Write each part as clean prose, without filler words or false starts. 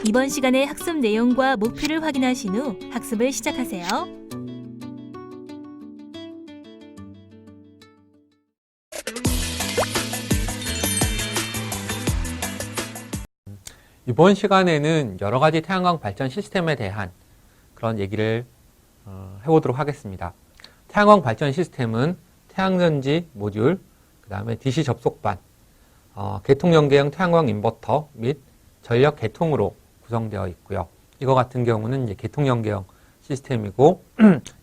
이번 시간의 학습 내용과 목표를 확인하신 후 학습을 시작하세요. 이번 시간에는 여러 가지 태양광 발전 시스템에 대한 그런 얘기를 해보도록 하겠습니다. 태양광 발전 시스템은 태양전지 모듈, 그 다음에 DC 접속반, 계통연계형 태양광 인버터 및 전력 계통으로 구성되어 있고요. 이거 같은 경우는 이제 계통연계형 시스템이고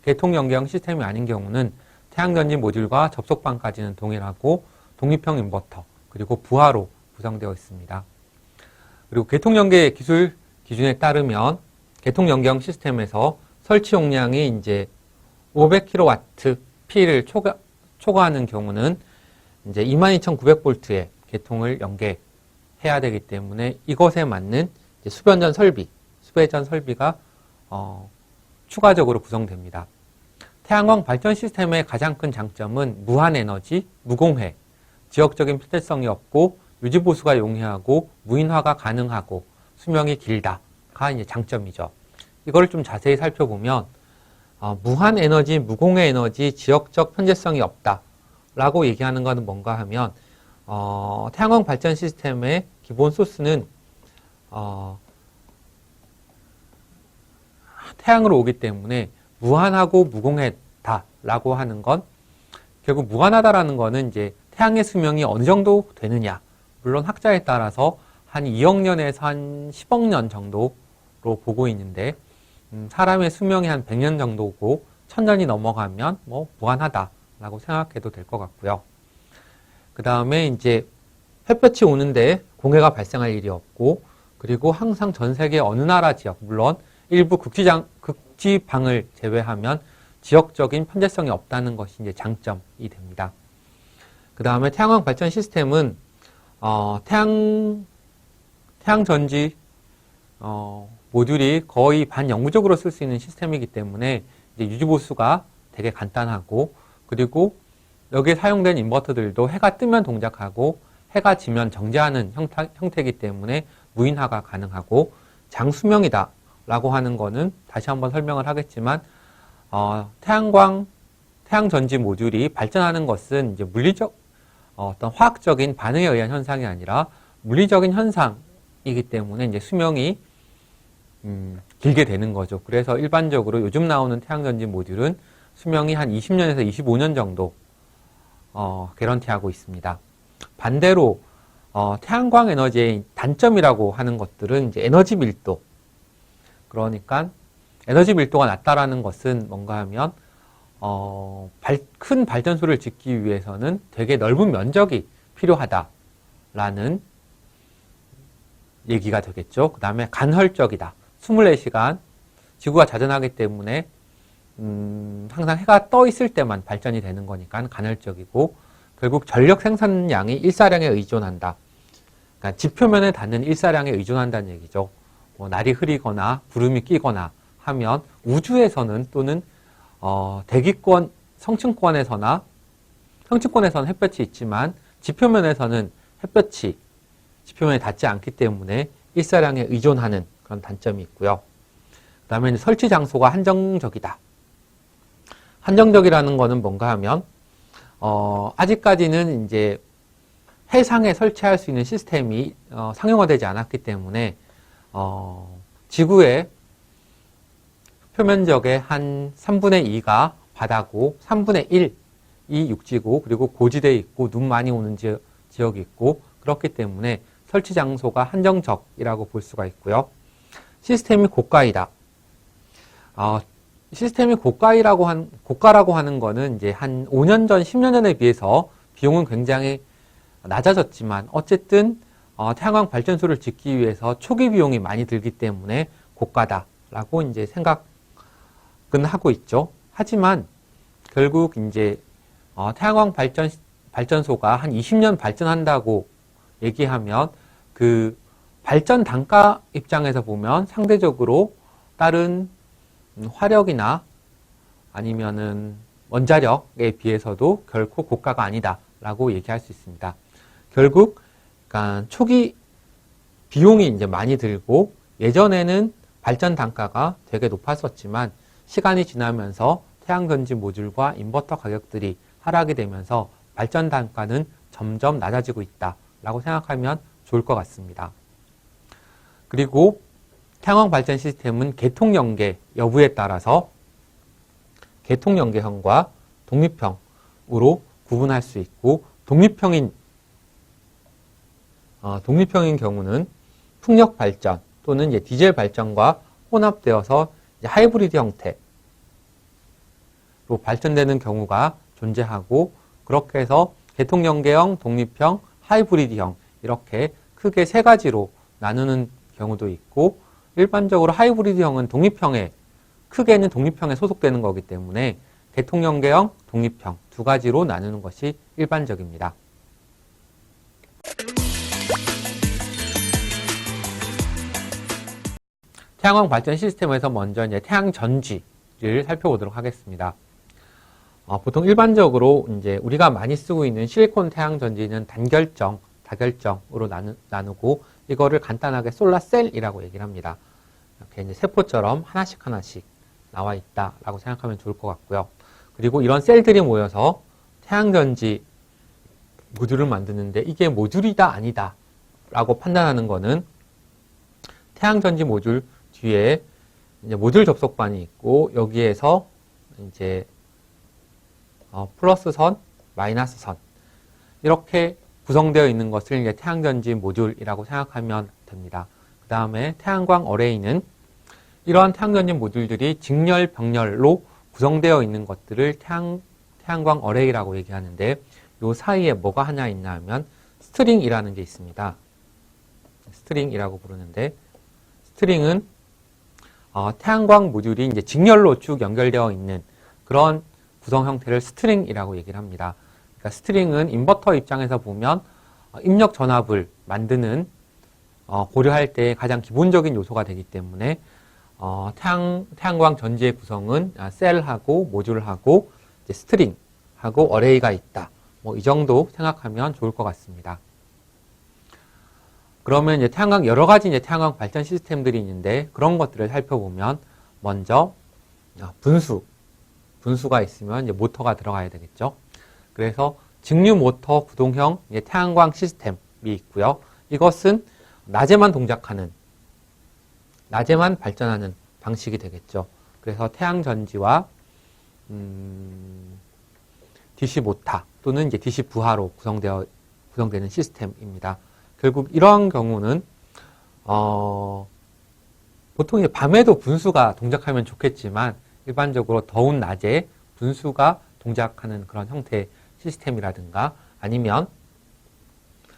계통연계형 시스템이 아닌 경우는 태양전지 모듈과 접속반까지는 동일하고 독립형 인버터 그리고 부하로 구성되어 있습니다. 그리고 계통연계 기술 기준에 따르면 계통연계형 시스템에서 설치 용량이 이제 500kW P를 초과하는 경우는 이제 22,900V의 계통을 연계해야 되기 때문에 이것에 맞는 이제 수변전 설비가 추가적으로 구성됩니다. 태양광 발전 시스템의 가장 큰 장점은 무한 에너지, 무공해, 지역적인 편대성이 없고 유지보수가 용이하고 무인화가 가능하고 수명이 길다가 이제 장점이죠. 이걸 좀 자세히 살펴보면 무한 에너지, 무공해 에너지, 지역적 편제성이 없다라고 얘기하는 것은 뭔가 하면 태양광 발전 시스템의 기본 소스는 태양으로 오기 때문에 무한하고 무공해다라고 하는 건 결국 무한하다라는 거는 이제 태양의 수명이 어느 정도 되느냐. 물론 학자에 따라서 한 2억 년에서 한 10억 년 정도로 보고 있는데 사람의 수명이 한 100년 정도고 1000년이 넘어가면 뭐 무한하다라고 생각해도 될 것 같고요. 그 다음에 이제 햇볕이 오는데 공해가 발생할 일이 없고 그리고 항상 전 세계 어느 나라 지역 물론 일부 극지방을 제외하면 지역적인 편제성이 없다는 것이 이제 장점이 됩니다. 그 다음에 태양광 발전 시스템은 태양전지 모듈이 거의 반영구적으로 쓸 수 있는 시스템이기 때문에 이제 유지보수가 되게 간단하고 그리고 여기에 사용된 인버터들도 해가 뜨면 동작하고 해가 지면 정지하는 형태이기 때문에 무인화가 가능하고 장수명이다 라고 하는 거는 다시 한번 설명을 하겠지만 태양전지 모듈이 발전하는 것은 이제 물리적 어떤 화학적인 반응에 의한 현상이 아니라 물리적인 현상이기 때문에 이제 수명이 길게 되는 거죠. 그래서 일반적으로 요즘 나오는 태양전지 모듈은 수명이 한 20년에서 25년 정도 개런티하고 있습니다. 반대로 태양광 에너지의 단점이라고 하는 것들은 이제 에너지 밀도. 그러니까 에너지 밀도가 낮다라는 것은 뭔가 하면 큰 발전소를 짓기 위해서는 되게 넓은 면적이 필요하다라는 얘기가 되겠죠. 그 다음에 간헐적이다. 24시간 지구가 자전하기 때문에 항상 해가 떠 있을 때만 발전이 되는 거니까 간헐적이고 결국 전력 생산량이 일사량에 의존한다. 그러니까 지표면에 닿는 일사량에 의존한다는 얘기죠. 뭐 날이 흐리거나 구름이 끼거나 하면 우주에서는 또는 대기권, 성층권에서는 햇볕이 있지만 지표면에서는 햇볕이 지표면에 닿지 않기 때문에 일사량에 의존하는 그런 단점이 있고요. 그 다음에 설치 장소가 한정적이다. 한정적이라는 거는 뭔가 하면 아직까지는 이제 해상에 설치할 수 있는 시스템이 상용화되지 않았기 때문에 지구의 표면적의 한 3분의 2가 바다고 3분의 1이 육지고 그리고 고지대에 있고 눈 많이 오는 지역이 있고 그렇기 때문에 설치 장소가 한정적이라고 볼 수가 있고요. 시스템이 고가이다. 시스템이 고가라고 하는 거는 이제 한 5년 전, 10년 전에 비해서 비용은 굉장히 낮아졌지만 어쨌든 태양광 발전소를 짓기 위해서 초기 비용이 많이 들기 때문에 고가다라고 이제 생각은 하고 있죠. 하지만 결국 이제 태양광 발전소가 한 20년 발전한다고 얘기하면 그 발전 단가 입장에서 보면 상대적으로 다른 화력이나 아니면은 원자력에 비해서도 결코 고가가 아니다라고 얘기할 수 있습니다. 결국 그러니까 초기 비용이 이제 많이 들고 예전에는 발전 단가가 되게 높았었지만 시간이 지나면서 태양전지 모듈과 인버터 가격들이 하락이 되면서 발전 단가는 점점 낮아지고 있다라고 생각하면 좋을 것 같습니다. 그리고 태양광 발전 시스템은 계통 연계 여부에 따라서 계통 연계형과 독립형으로 구분할 수 있고 독립형인 경우는 풍력 발전 또는 이제 디젤 발전과 혼합되어서 이제 하이브리드 형태로 발전되는 경우가 존재하고 그렇게 해서 계통 연계형, 독립형, 하이브리드형 이렇게 크게 세 가지로 나누는 경우도 있고 일반적으로 하이브리드형은 크게는 독립형에 소속되는 거기 때문에 계통 연계형, 독립형 두 가지로 나누는 것이 일반적입니다. 태양광 발전 시스템에서 먼저 이제 태양 전지를 살펴보도록 하겠습니다. 보통 일반적으로 이제 우리가 많이 쓰고 있는 실리콘 태양 전지는 다결정으로 나누고 이거를 간단하게 솔라셀이라고 얘기를 합니다. 이렇게 이제 세포처럼 하나씩 나와 있다라고 생각하면 좋을 것 같고요. 그리고 이런 셀들이 모여서 태양 전지 모듈을 만드는데 이게 모듈이다 아니다 라고 판단하는 거는 태양 전지 모듈 뒤에 이제 모듈 접속반이 있고 여기에서 이제 플러스 선, 마이너스 선 이렇게 구성되어 있는 것을 이제 태양전지 모듈이라고 생각하면 됩니다. 그 다음에 태양광 어레이는 이러한 태양전지 모듈들이 직렬, 병렬로 구성되어 있는 것들을 태양광 어레이라고 얘기하는데 이 사이에 뭐가 하나 있나 하면 스트링이라는 게 있습니다. 스트링이라고 부르는데 스트링은 태양광 모듈이 이제 직렬로 쭉 연결되어 있는 그런 구성 형태를 스트링이라고 얘기를 합니다. 그러니까 스트링은 인버터 입장에서 보면 입력 전압을 만드는 고려할 때 가장 기본적인 요소가 되기 때문에 태양광 전지의 구성은 셀하고 모듈하고 이제 스트링하고 어레이가 있다. 뭐 이 정도 생각하면 좋을 것 같습니다. 그러면 이제 여러 가지 이제 태양광 발전 시스템들이 있는데 그런 것들을 살펴보면 먼저 분수가 있으면 이제 모터가 들어가야 되겠죠. 그래서 직류 모터 구동형 태양광 시스템이 있고요. 이것은 낮에만 발전하는 방식이 되겠죠. 그래서 태양 전지와 DC 모터 또는 이제 DC 부하로 구성되는 시스템입니다. 결국 이러한 경우는 보통 이제 밤에도 분수가 동작하면 좋겠지만 일반적으로 더운 낮에 분수가 동작하는 그런 형태의 시스템이라든가 아니면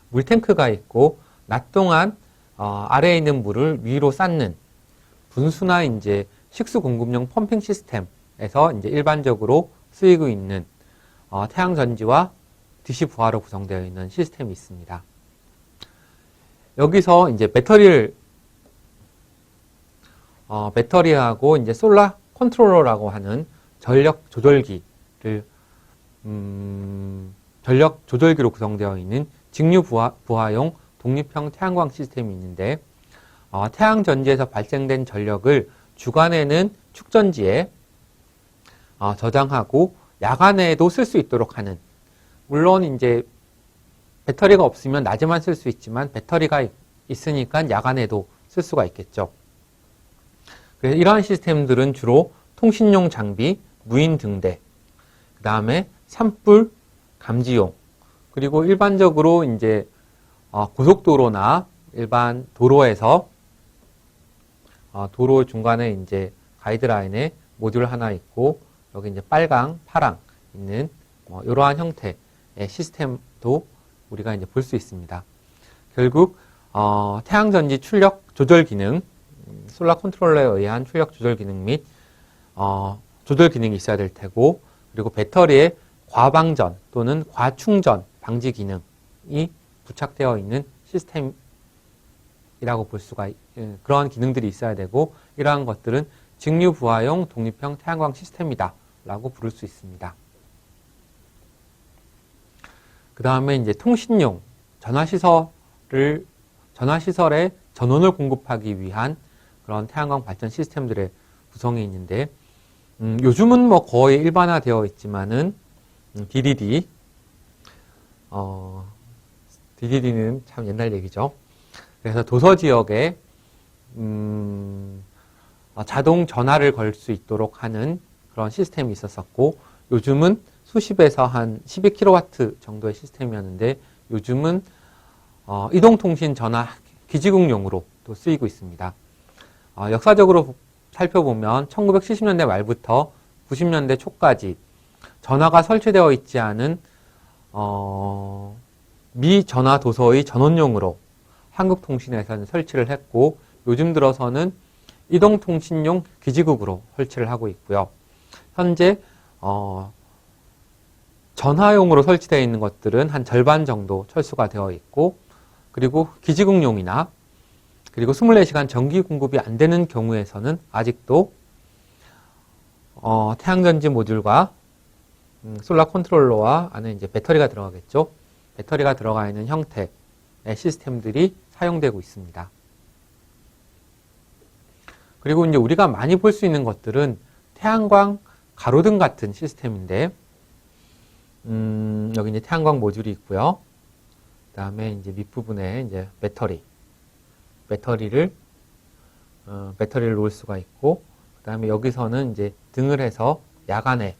물탱크가 있고 낮 동안 아래에 있는 물을 위로 쌓는 분수나 이제 식수 공급용 펌핑 시스템에서 이제 일반적으로 쓰이고 있는 태양 전지와 DC 부하로 구성되어 있는 시스템이 있습니다. 여기서 이제 배터리하고 이제 솔라 컨트롤러라고 하는 전력 조절기로 구성되어 있는 직류 부하용 독립형 태양광 시스템이 있는데 태양 전지에서 발생된 전력을 주간에는 축전지에 저장하고 야간에도 쓸 수 있도록 하는 물론 이제 배터리가 없으면 낮에만 쓸 수 있지만 배터리가 있으니까 야간에도 쓸 수가 있겠죠. 그래서 이러한 시스템들은 주로 통신용 장비, 무인 등대, 그 다음에 산불 감지용, 그리고 일반적으로 이제 고속도로나 일반 도로에서 도로 중간에 이제 가이드라인에 모듈 하나 있고 여기 이제 빨강, 파랑 있는 이러한 형태의 시스템도 우리가 이제 볼 수 있습니다. 결국 태양전지 출력 조절 기능, 솔라 컨트롤러에 의한 출력 조절 기능 및 조절 기능이 있어야 될 테고 그리고 배터리의 과방전 또는 과충전 방지 기능이 부착되어 있는 시스템이라고 볼 수가 그러한 기능들이 있어야 되고 이러한 것들은 직류 부하용 독립형 태양광 시스템이다 라고 부를 수 있습니다. 그 다음에 이제 통신용 전화시설의 전원을 공급하기 위한 그런 태양광 발전 시스템들의 구성이 있는데, 요즘은 뭐 거의 일반화되어 있지만은, DDD, DDD는 참 옛날 얘기죠. 그래서 도서 지역에, 자동 전화를 걸 수 있도록 하는 그런 시스템이 있었었고, 요즘은 수십에서 한 12kW 정도의 시스템이었는데, 요즘은 이동통신 전화 기지국용으로 또 쓰이고 있습니다. 역사적으로 살펴보면 1970년대 말부터 90년대 초까지 전화가 설치되어 있지 않은 미 전화 도서의 전원용으로 한국통신에서는 설치를 했고, 요즘 들어서는 이동통신용 기지국으로 설치를 하고 있고요. 현재 전화용으로 설치되어 있는 것들은 한 절반 정도 철수가 되어 있고, 그리고 기지국용이나 그리고 24시간 전기 공급이 안 되는 경우에서는 아직도 태양전지 모듈과 솔라 컨트롤러와 안에 이제 배터리가 들어가겠죠. 배터리가 들어가 있는 형태의 시스템들이 사용되고 있습니다. 그리고 이제 우리가 많이 볼 수 있는 것들은 태양광 가로등 같은 시스템인데, 여기 이제 태양광 모듈이 있고요. 그 다음에 이제 밑부분에 이제 배터리를 놓을 수가 있고, 그 다음에 여기서는 이제 등을 해서 야간에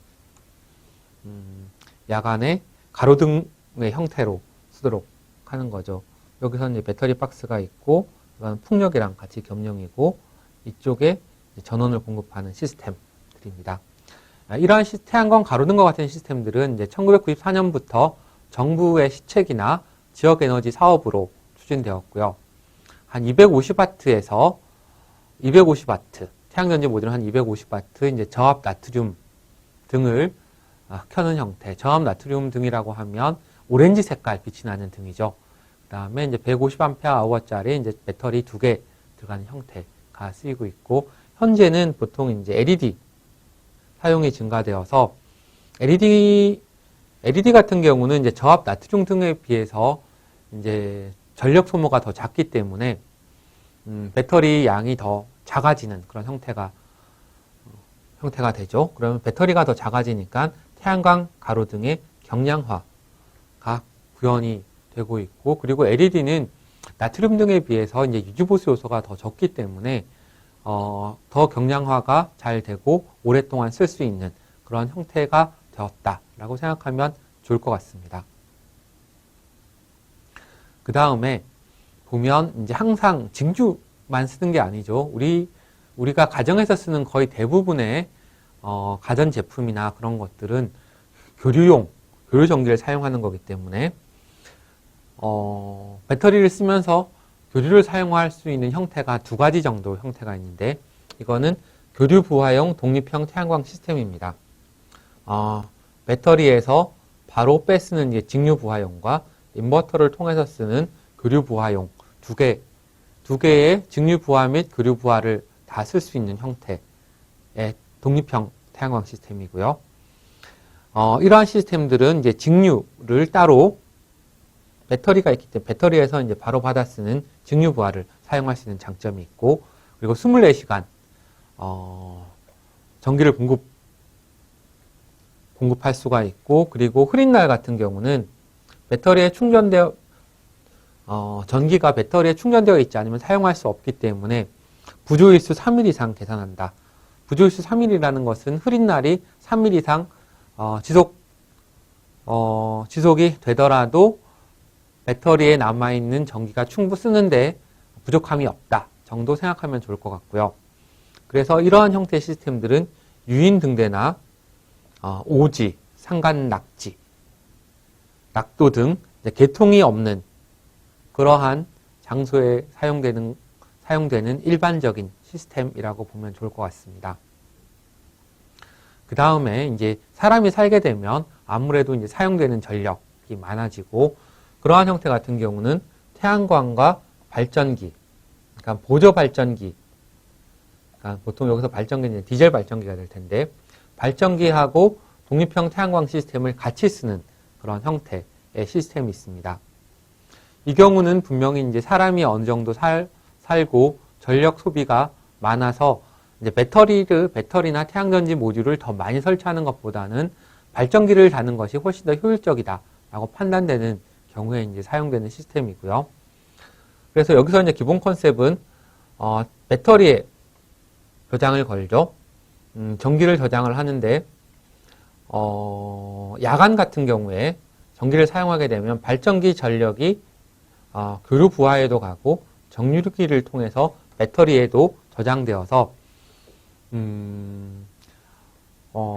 가로등의 형태로 쓰도록 하는 거죠. 여기서는 이제 배터리 박스가 있고, 이건 풍력이랑 같이 겸용이고, 이쪽에 전원을 공급하는 시스템들입니다. 이러한 태양광 가로등과 같은 시스템들은 이제 1994년부터 정부의 시책이나 지역에너지 사업으로 추진되었고요. 한 250W에서 250W, 태양전지 모듈은 한 250W, 이제 저압 나트륨 등을 켜는 형태. 저압 나트륨 등이라고 하면 오렌지 색깔 빛이 나는 등이죠. 그 다음에 이제 150Ah 이제 배터리 2개 들어가는 형태가 쓰이고 있고, 현재는 보통 이제 LED 사용이 증가되어서 LED 같은 경우는 이제 저압 나트륨 등에 비해서 이제 전력 소모가 더 작기 때문에 배터리 양이 더 작아지는 그런 형태가 되죠. 그러면 배터리가 더 작아지니까 태양광 가로등의 경량화가 구현이 되고 있고, 그리고 LED는 나트륨 등에 비해서 이제 유지보수 요소가 더 적기 때문에 더 경량화가 잘 되고 오랫동안 쓸 수 있는 그런 형태가 되었다라고 생각하면 좋을 것 같습니다. 그 다음에 보면 이제 항상 징주만 쓰는 게 아니죠. 우리가 가정에서 쓰는 거의 대부분의 가전 제품이나 그런 것들은 교류 전기를 사용하는 거기 때문에 배터리를 쓰면서 교류를 사용할 수 있는 형태가 두 가지 정도 형태가 있는데, 이거는 교류 부하용 독립형 태양광 시스템입니다. 배터리에서 바로 빼쓰는 이제 직류 부하용과 인버터를 통해서 쓰는 교류 부하용 두 개의 직류 부하 및 교류 부하를 다 쓸 수 있는 형태의 독립형 태양광 시스템이고요. 이러한 시스템들은 이제 직류를 따로 배터리가 있기 때문에 배터리에서 이제 바로 받아 쓰는 직류 부하를 사용할 수 있는 장점이 있고, 그리고 24시간 전기를 공급할 수가 있고, 그리고 흐린 날 같은 경우는 전기가 배터리에 충전되어 있지 않으면 사용할 수 없기 때문에 부조일수 3일 이상 계산한다. 부조일수 3일이라는 것은 흐린 날이 3일 이상 지속이 되더라도 배터리에 남아있는 전기가 쓰는데 부족함이 없다 정도 생각하면 좋을 것 같고요. 그래서 이러한 형태의 시스템들은 유인 등대나 오지, 상간 낙지, 낙도 등 개통이 없는 그러한 장소에 사용되는 일반적인 시스템이라고 보면 좋을 것 같습니다. 그 다음에 이제 사람이 살게 되면 아무래도 이제 사용되는 전력이 많아지고, 그러한 형태 같은 경우는 태양광과 발전기, 그러니까 보조 발전기, 그러니까 보통 여기서 발전기는 디젤 발전기가 될 텐데, 발전기하고 독립형 태양광 시스템을 같이 쓰는 그런 형태의 시스템이 있습니다. 이 경우는 분명히 이제 사람이 어느 정도 살고 전력 소비가 많아서 이제 배터리나 태양전지 모듈을 더 많이 설치하는 것보다는 발전기를 다는 것이 훨씬 더 효율적이다라고 판단되는 경우에 이제 사용되는 시스템이고요. 그래서 여기서 이제 기본 컨셉은 배터리에 저장을 걸죠. 전기를 저장을 하는데 야간 같은 경우에 전기를 사용하게 되면 발전기 전력이 교류 부하에도 가고 정유기를 통해서 배터리에도 저장되어서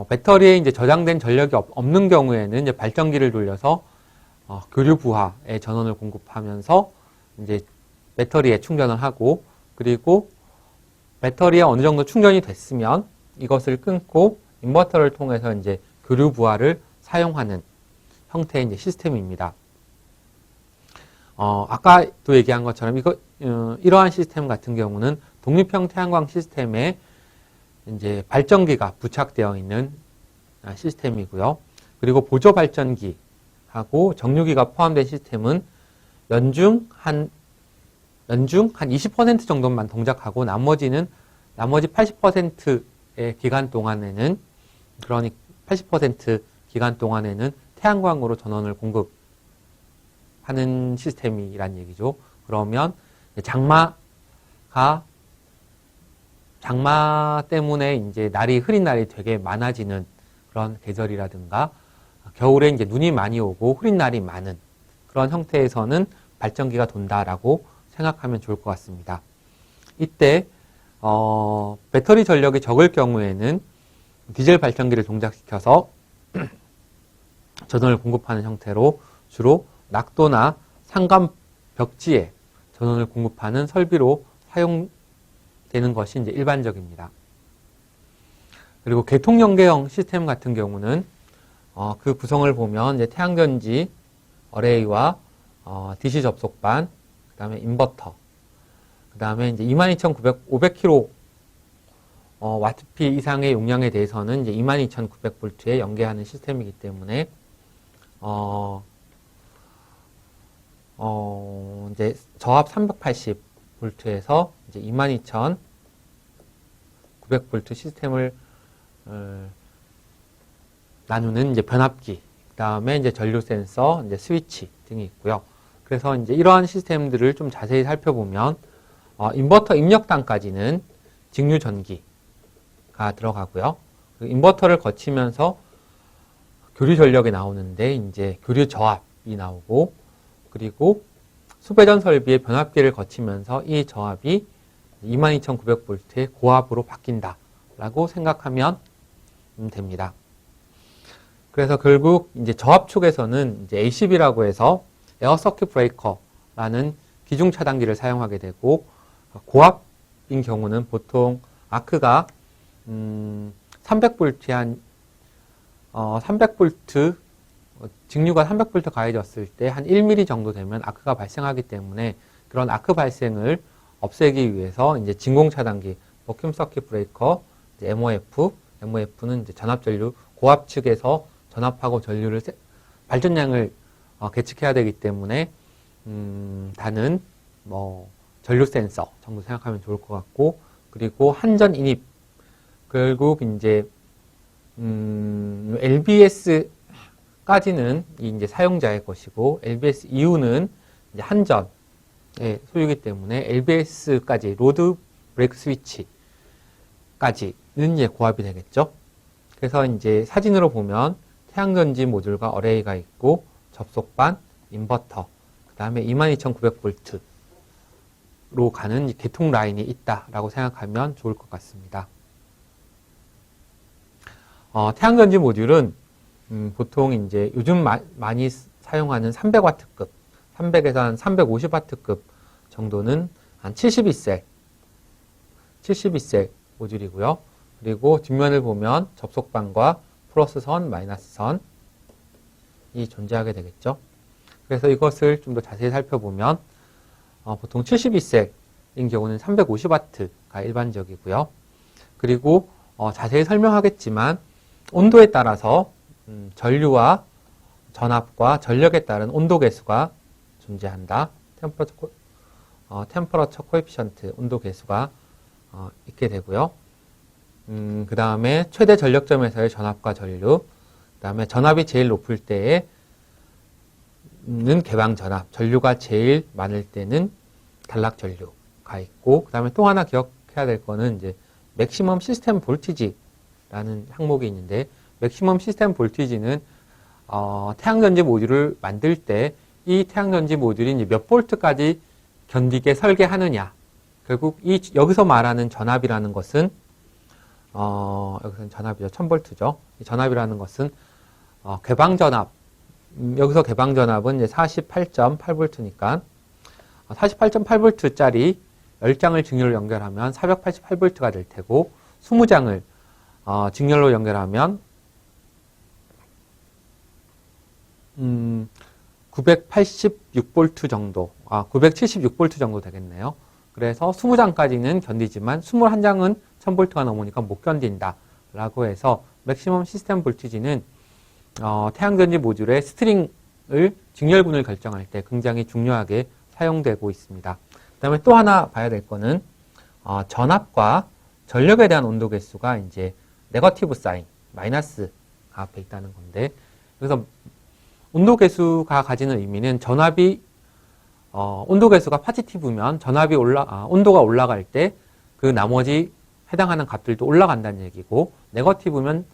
배터리에 이제 저장된 전력이 없는 경우에는 이제 발전기를 돌려서 교류 부하에 전원을 공급하면서 이제 배터리에 충전을 하고, 그리고 배터리에 어느 정도 충전이 됐으면 이것을 끊고 인버터를 통해서 이제 교류 부하를 사용하는 형태의 이제 시스템입니다. 아까도 얘기한 것처럼 이러한 시스템 같은 경우는 독립형 태양광 시스템에 이제 발전기가 부착되어 있는 시스템이고요. 그리고 보조 발전기하고 정유기가 포함된 시스템은 연중 한 20% 정도만 동작하고 나머지 80%의 기간 동안에는, 그러니 80% 기간 동안에는 태양광으로 전원을 공급하는 시스템이란 얘기죠. 그러면 장마 때문에 이제 흐린 날이 되게 많아지는 그런 계절이라든가, 겨울에 이제 눈이 많이 오고 흐린 날이 많은 그런 형태에서는 발전기가 돈다라고 생각하면 좋을 것 같습니다. 이때 배터리 전력이 적을 경우에는 디젤 발전기를 동작시켜서 전원을 공급하는 형태로 주로 낙도나 산간 벽지에 전원을 공급하는 설비로 사용되는 것이 이제 일반적입니다. 그리고 계통 연계형 시스템 같은 경우는 그 구성을 보면 이제 태양전지 어레이와 DC 접속반, 그 다음에 인버터, 그 다음에 이제 22,500kW 와트피 이상의 용량에 대해서는 이제 22,900V에 연계하는 시스템이기 때문에 이제 저압 380V에서 이제 22,900V 시스템을 나누는 이제 변압기, 그 다음에 이제 전류 센서, 이제 스위치 등이 있고요. 그래서 이제 이러한 시스템들을 좀 자세히 살펴보면 인버터 입력단까지는 직류 전기가 들어가고요. 인버터를 거치면서 교류 전력이 나오는데 이제 교류 저압이 나오고, 그리고 수배전 설비의 변압기를 거치면서 이 저압이 22,900V의 고압으로 바뀐다라고 생각하면 됩니다. 그래서 결국 이제 저압 쪽에서는 이제 ACB라고 해서 에어 서킷 브레이커라는 기중 차단기를 사용하게 되고, 고압인 경우는 보통 아크가 300V 300V 직류가 300V 가해졌을 때 한 1mm 정도 되면 아크가 발생하기 때문에 그런 아크 발생을 없애기 위해서 이제 진공 차단기, 버큐um 서킷 브레이커, MOF는 이제 전압 전류, 고압 측에서 전압하고 전류를 발전량을 계측해야 되기 때문에 다는 전류 센서 정도 생각하면 좋을 것 같고, 그리고 한전 인입, 결국 이제 LBS까지는 이제 사용자의 것이고, LBS 이후는 이제 한전의 소유이기 때문에 LBS까지 로드 브레이크 스위치까지는 이제 고압이 되겠죠. 그래서 이제 사진으로 보면 태양전지 모듈과 어레이가 있고, 접속반, 인버터, 그 다음에 22,900V로 가는 계통 라인이 있다라고 생각하면 좋을 것 같습니다. 태양전지 모듈은 보통 이제 요즘 많이 사용하는 300W급, 300에서 한 350W급 정도는 한 72셀 모듈이고요. 그리고 뒷면을 보면 접속반과 플러스 선, 마이너스 선이 존재하게 되겠죠. 그래서 이것을 좀 더 자세히 살펴보면 보통 72셀인 경우는 350W가 일반적이고요. 그리고 자세히 설명하겠지만 온도에 따라서 전류와 전압과 전력에 따른 온도 계수가 존재한다. 템퍼러처 코에피션트, 온도 계수가 있게 되고요. 그 다음에 최대 전력점에서의 전압과 전류, 그 다음에 전압이 제일 높을 때에는 개방 전압, 전류가 제일 많을 때는 단락 전류가 있고, 그 다음에 또 하나 기억해야 될 거는 이제 맥시멈 시스템 볼티지라는 항목이 있는데, 맥시멈 시스템 볼티지는 태양전지 모듈을 만들 때 이 태양전지 모듈이 이제 몇 볼트까지 견디게 설계하느냐. 결국 여기서 말하는 전압이라는 것은 여기서는 전압이죠. 1000볼트죠. 이 전압이라는 것은 개방 전압. 여기서 개방 전압은 이제 48.8볼트니까 48.8볼트짜리 10장을 직렬로 연결하면 488볼트가 될 테고 20장을 직렬로 연결하면 986볼트 정도, 976볼트 정도 되겠네요. 그래서 20장까지는 견디지만 21장은 1000볼트가 넘으니까 못 견딘다 라고 해서 맥시멈 시스템 볼티지는 태양전지 모듈의 스트링을 직렬군을 결정할 때 굉장히 중요하게 사용되고 있습니다. 그 다음에 또 하나 봐야 될 거는 전압과 전력에 대한 온도 계수가 이제 네거티브 사인, 마이너스가 앞에 있다는 건데, 그래서 온도 계수가 가지는 의미는 전압이 온도 계수가 포지티브면 전압이 온도가 올라갈 때 그 나머지 해당하는 값들도 올라간다는 얘기고, 네거티브면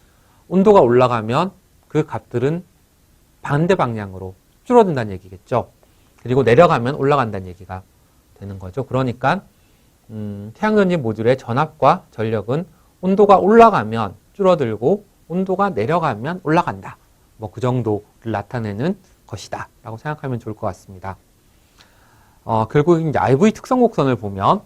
온도가 올라가면 그 값들은 반대 방향으로 줄어든다는 얘기겠죠. 그리고 내려가면 올라간다는 얘기가 되는 거죠. 그러니까 태양전지 모듈의 전압과 전력은 온도가 올라가면 줄어들고 온도가 내려가면 올라간다. 뭐 그 정도를 나타내는 것이다 라고 생각하면 좋을 것 같습니다. 결국 이제 RV 특성 곡선을 보면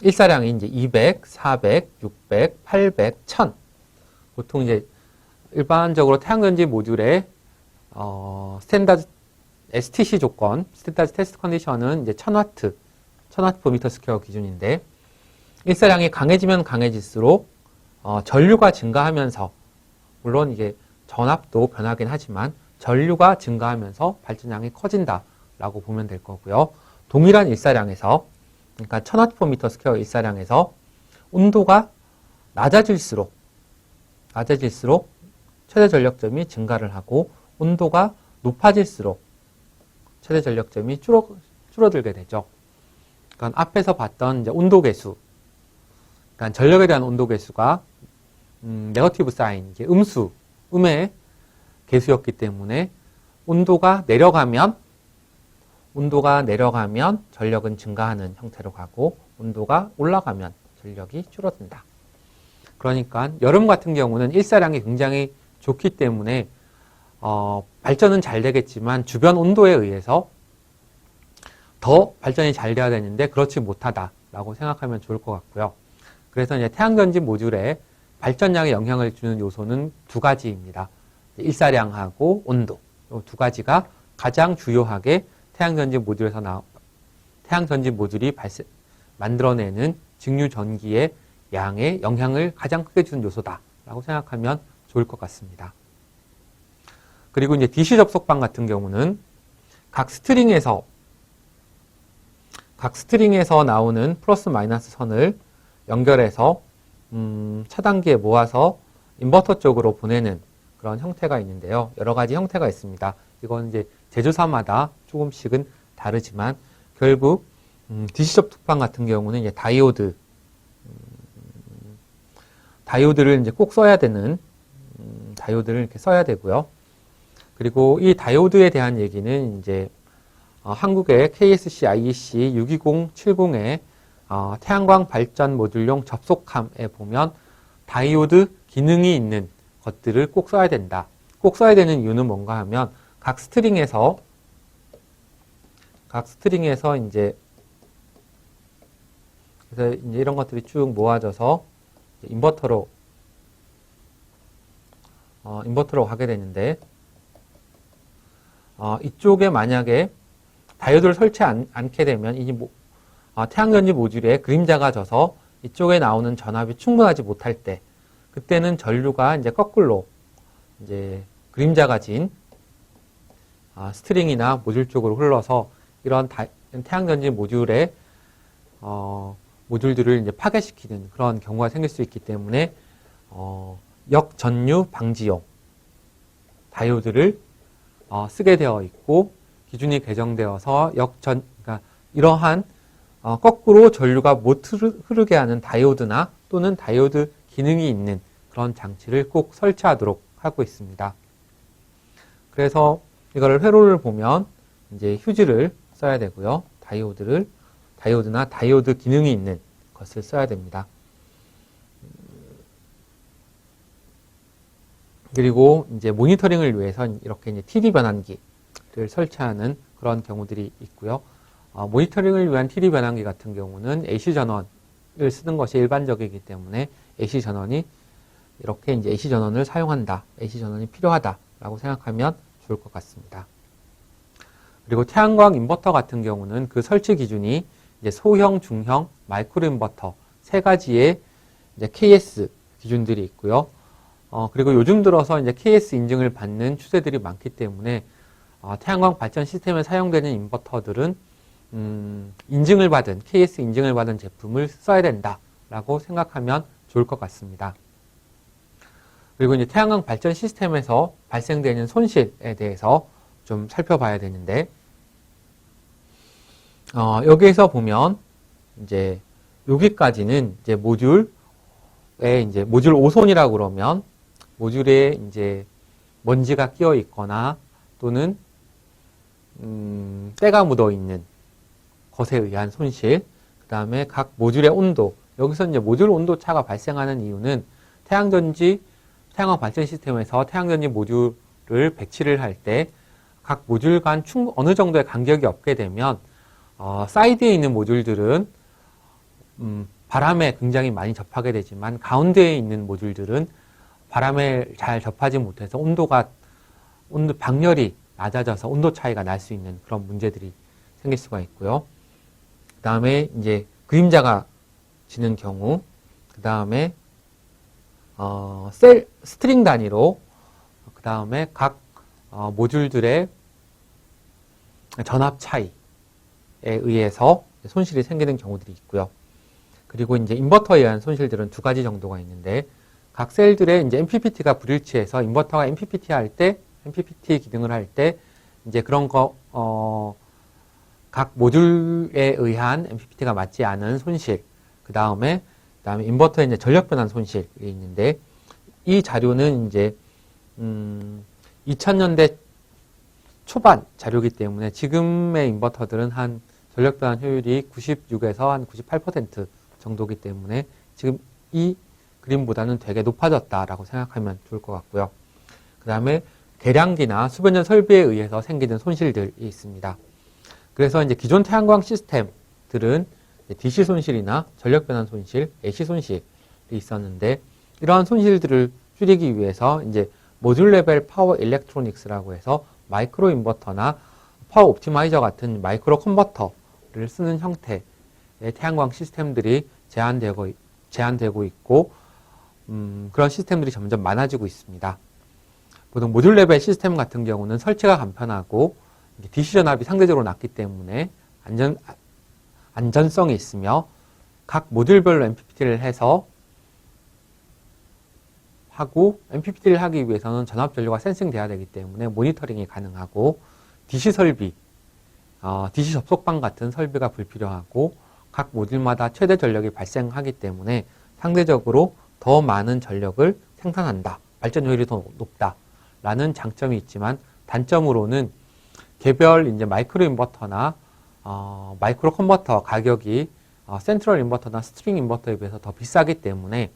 일사량이 이제 200, 400, 600, 800, 1000. 보통 이제 일반적으로 태양전지 모듈의 스탠다드 STC 조건, 스탠다드 테스트 컨디션은 이제 1000W, 1000W per 미터 스퀘어 기준인데, 일사량이 강해지면 강해질수록 전류가 증가하면서, 물론 이게 전압도 변하긴 하지만 전류가 증가하면서 발전량이 커진다라고 보면 될 거고요. 동일한 일사량에서, 그러니까 1000W per 미터 스퀘어 일사량에서 온도가 낮아질수록 최대 전력점이 증가를 하고, 온도가 높아질수록 최대 전력점이 줄어들게 되죠. 그러니까 앞에서 봤던 이제 온도 계수, 그러니까 전력에 대한 온도 계수가 네거티브 사인, 이게 음의 계수였기 때문에 온도가 내려가면 전력은 증가하는 형태로 가고, 온도가 올라가면 전력이 줄어든다. 그러니까 여름 같은 경우는 일사량이 굉장히 좋기 때문에 발전은 잘 되겠지만 주변 온도에 의해서 더 발전이 잘 돼야 되는데 그렇지 못하다라고 생각하면 좋을 것 같고요. 그래서 이제 태양전지 모듈에 발전량에 영향을 주는 요소는 두 가지입니다. 일사량하고 온도. 이 두 가지가 가장 주요하게 태양전지 모듈이 만들어내는 직류 전기의 양에 영향을 가장 크게 주는 요소다라고 생각하면 좋을 것 같습니다. 그리고 이제 DC 접속방 같은 경우는 각 스트링에서 나오는 플러스 마이너스 선을 연결해서 차단기에 모아서 인버터 쪽으로 보내는 그런 형태가 있는데요. 여러 가지 형태가 있습니다. 이건 이제 제조사마다 조금씩은 다르지만 결국 DC 접속방 같은 경우는 이제 다이오드를 이제 꼭 써야 되는 다이오드를 이렇게 써야 되고요. 그리고 이 다이오드에 대한 얘기는 이제 한국의 KSC IEC 62070의 태양광 발전 모듈용 접속함에 보면 다이오드 기능이 있는 것들을 꼭 써야 된다. 꼭 써야 되는 이유는 뭔가 하면 각 스트링에서 이제 그래서 이제 이런 것들이 쭉 모아져서 인버터로 가게 되는데, 이쪽에 만약에 다이오드를 설치하지 않게 되면 태양전지 모듈에 그림자가 져서 이쪽에 나오는 전압이 충분하지 못할 때, 그때는 전류가 이제 거꾸로 이제 그림자가 진 스트링이나 모듈 쪽으로 흘러서 이런 태양전지 모듈의 모듈들을 이제 파괴시키는 그런 경우가 생길 수 있기 때문에 역전류 방지용 다이오드를 쓰게 되어 있고 기준이 개정되어서 그러니까 이러한 거꾸로 전류가 못 흐르게 하는 다이오드나 또는 다이오드 기능이 있는 그런 장치를 꼭 설치하도록 하고 있습니다. 그래서 이거를 회로를 보면 이제 휴지를 써야 되고요. 다이오드나 다이오드 기능이 있는 것을 써야 됩니다. 그리고 이제 모니터링을 위해서 이렇게 이제 TD 변환기를 설치하는 그런 경우들이 있고요. 모니터링을 위한 TD 변환기 같은 경우는 AC 전원을 쓰는 것이 일반적이기 때문에 AC 전원이 이렇게 이제 AC 전원을 사용한다, AC 전원이 필요하다라고 생각하면 좋을 것 같습니다. 그리고 태양광 인버터 같은 경우는 그 설치 기준이 이제 소형, 중형, 마이크로 인버터 세 가지의 이제 KS 기준들이 있고요. 그리고 요즘 들어서 이제 KS 인증을 받는 추세들이 많기 때문에 태양광 발전 시스템에 사용되는 인버터들은 인증을 받은 KS 인증을 받은 제품을 써야 된다라고 생각하면 좋을 것 같습니다. 그리고 이제 태양광 발전 시스템에서 발생되는 손실에 대해서 좀 살펴봐야 되는데 여기에서 보면 이제 여기까지는 이제 모듈에 이제 모듈 오손이라고 그러면 모듈에 이제 먼지가 끼어 있거나 또는 때가 묻어 있는 것에 의한 손실, 그 다음에 각 모듈의 온도, 여기서 이제 모듈 온도 차가 발생하는 이유는 태양광 발전 시스템에서 태양전지 모듈을 배치를 할 때 각 모듈 간 어느 정도의 간격이 없게 되면 사이드에 있는 모듈들은 바람에 굉장히 많이 접하게 되지만 가운데에 있는 모듈들은 바람에 잘 접하지 못해서 온도 방열이 낮아져서 온도 차이가 날 수 있는 그런 문제들이 생길 수가 있고요. 그 다음에 이제 그림자가 지는 경우, 그 다음에 스트링 단위로, 그 다음에 각 모듈들의 전압 차이에 의해서 손실이 생기는 경우들이 있고요. 그리고 이제 인버터에 의한 손실들은 두 가지 정도가 있는데, 각 셀들의 이제 MPPT가 불일치해서 인버터가 MPPT 기능을 할 때, 이제 그런 각 모듈에 의한 MPPT가 맞지 않은 손실, 그 다음에 인버터에 이제 전력 변환 손실이 있는데, 이 자료는 이제 2000년대 초반 자료이기 때문에 지금의 인버터들은 한 전력 변환 효율이 96에서 한 98% 정도이기 때문에 지금 이 그림보다는 되게 높아졌다라고 생각하면 좋을 것 같고요. 그 다음에 계량기나 수변전 설비에 의해서 생기는 손실들이 있습니다. 그래서 이제 기존 태양광 시스템들은 DC 손실이나 전력 변환 손실, AC 손실이 있었는데, 이러한 손실들을 줄이기 위해서 이제 모듈 레벨 파워 일렉트로닉스라고 해서 마이크로 인버터나 파워 옵티마이저 같은 마이크로 컨버터를 쓰는 형태의 태양광 시스템들이 제한되고 있고, 그런 시스템들이 점점 많아지고 있습니다. 보통 모듈 레벨 시스템 같은 경우는 설치가 간편하고 DC 전압이 상대적으로 낮기 때문에 안전성이 있으며, 각 모듈별로 MPPT를 해서 하고, MPPT를 하기 위해서는 전압 전류가 센싱돼야 되기 때문에 모니터링이 가능하고, DC 설비, DC 접속방 같은 설비가 불필요하고, 각 모듈마다 최대 전력이 발생하기 때문에 상대적으로 더 많은 전력을 생산한다, 발전 효율이 더 높다라는 장점이 있지만, 단점으로는 개별 이제 마이크로 인버터나 마이크로 컨버터 가격이 센트럴 인버터나 스트링 인버터에 비해서 더 비싸기 때문에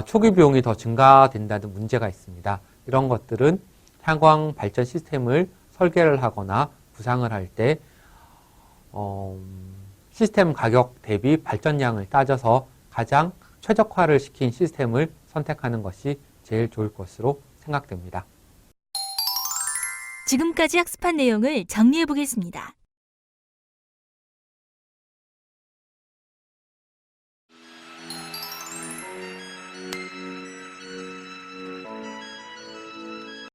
초기 비용이 더 증가된다는 문제가 있습니다. 이런 것들은 태양광 발전 시스템을 설계를 하거나 구상을 할 때 시스템 가격 대비 발전량을 따져서 가장 최적화를 시킨 시스템을 선택하는 것이 제일 좋을 것으로 생각됩니다. 지금까지 학습한 내용을 정리해 보겠습니다.